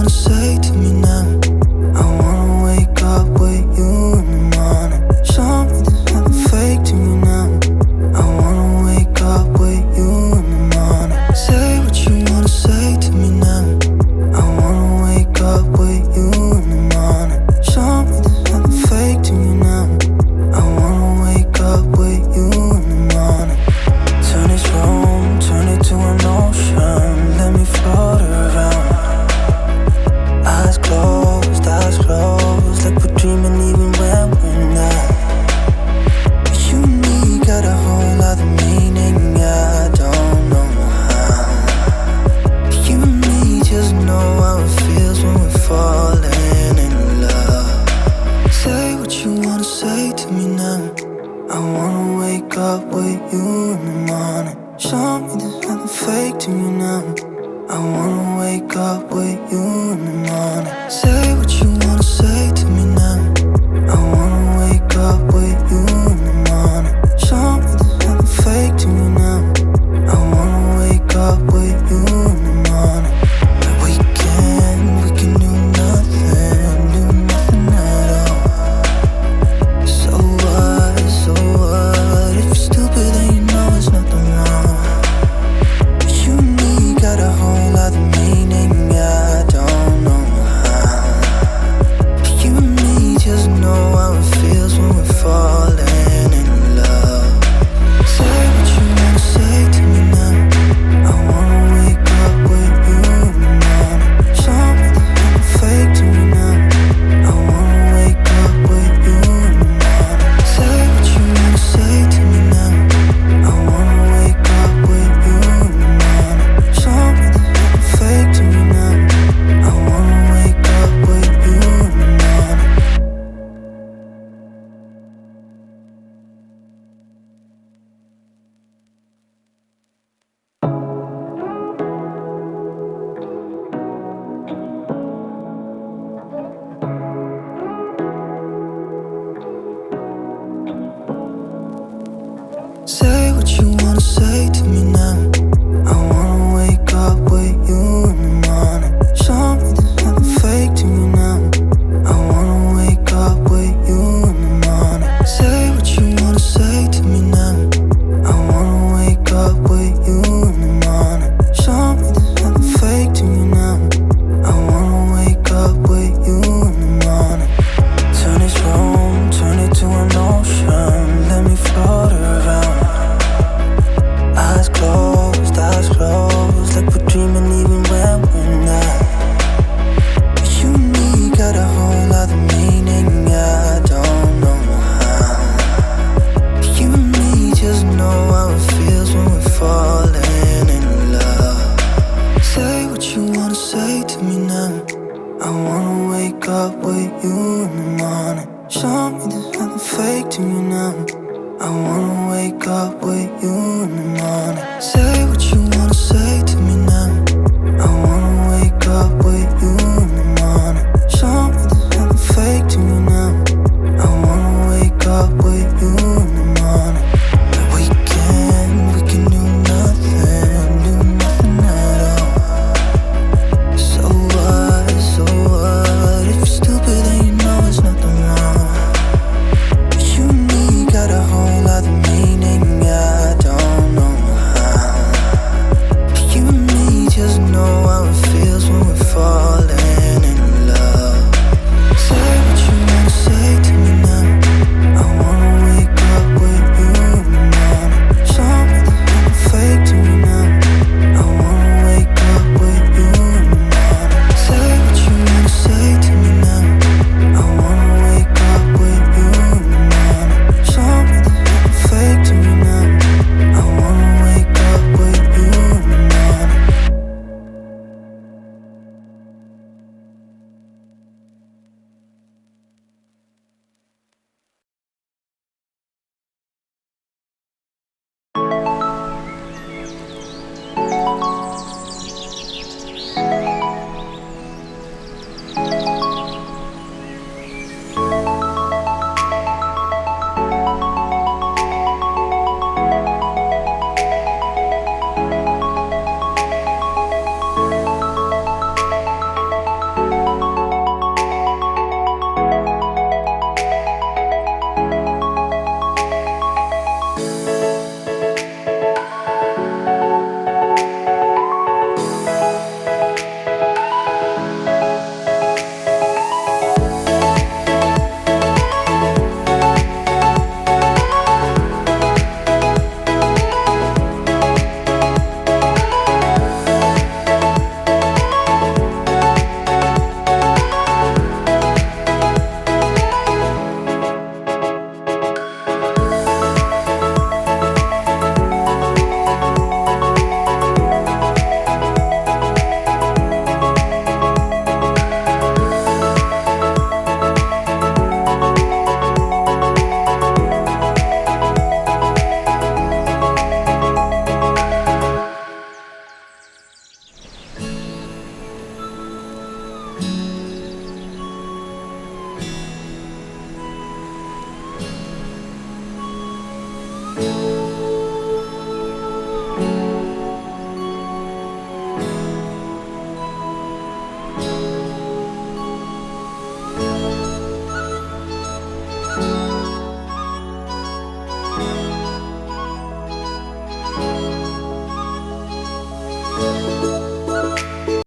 wanna say to me now? I wanna wake up with you in the morning. Show me there's nothing fake to me now. I wanna wake up with you in the morning. Say what you wanna say to me now. I wanna wake up with you in the morning. Show me there's nothing fake to me now. I wanna wake up with you in the morning. Turn this room, turn it to an ocean. Let me float around. Eyes closed, like we're dreaming even when we're not. You and me got a whole other meaning, I don't know how. You and me just know how it feels when we're falling in love. Say what you wanna say to me now. I wanna wake up with you in the morning. Show me there's nothing fake to me now. I wanna wake up with you in the morning. Say what you wanna say to me now. I wanna wake up with you in the morning. Show me there's nothing fake to me now. I wanna wake up with you in the morning. We can do nothing at all. So what, if you're stupid then you know there's nothing wrong. But you and me got a whole other meaning, I don't know how. You and me just know how it feels when we're falling in love. Say what you wanna say to me now. I wanna wake up with you in the morning. Show me there's nothing fake to me now. I wanna wake up with you in the morning. Say what you wanna say to me now. I wanna wake up with you in the morning. Show me there's nothing fake to me now. I wanna wake up with you in the morning. Say what you wanna say to me now. I wanna wake up with you in the morning. Show me there's nothing fake to me now. I wanna wake up with you in the morning. Say what you wanna say to me now. I wanna wake up with you in the morning. Show me there's nothing fake to me now. I wanna wake up with you in the morning. Turn this room, turn it to an ocean. Let me float around. Eyes closed, like we're dreaming even when we're not. But you and me got a whole other meaning, I don't know how. You and me just know how it feels when we're falling in love. Say what you wanna say to me now. I wanna wake up with you in the morning. Show me there's nothing fake to me now. I wanna wake up with you in the morning. Say what you wanna say to me now. I wanna wake up with you in the morning. Show me there's nothing fake to me now. I wanna wake up with you in the morning. We can do nothing at all. So what, if you're stupid then you know there's nothing wrong. But you and me got a whole other meaning, I don't know how. You and me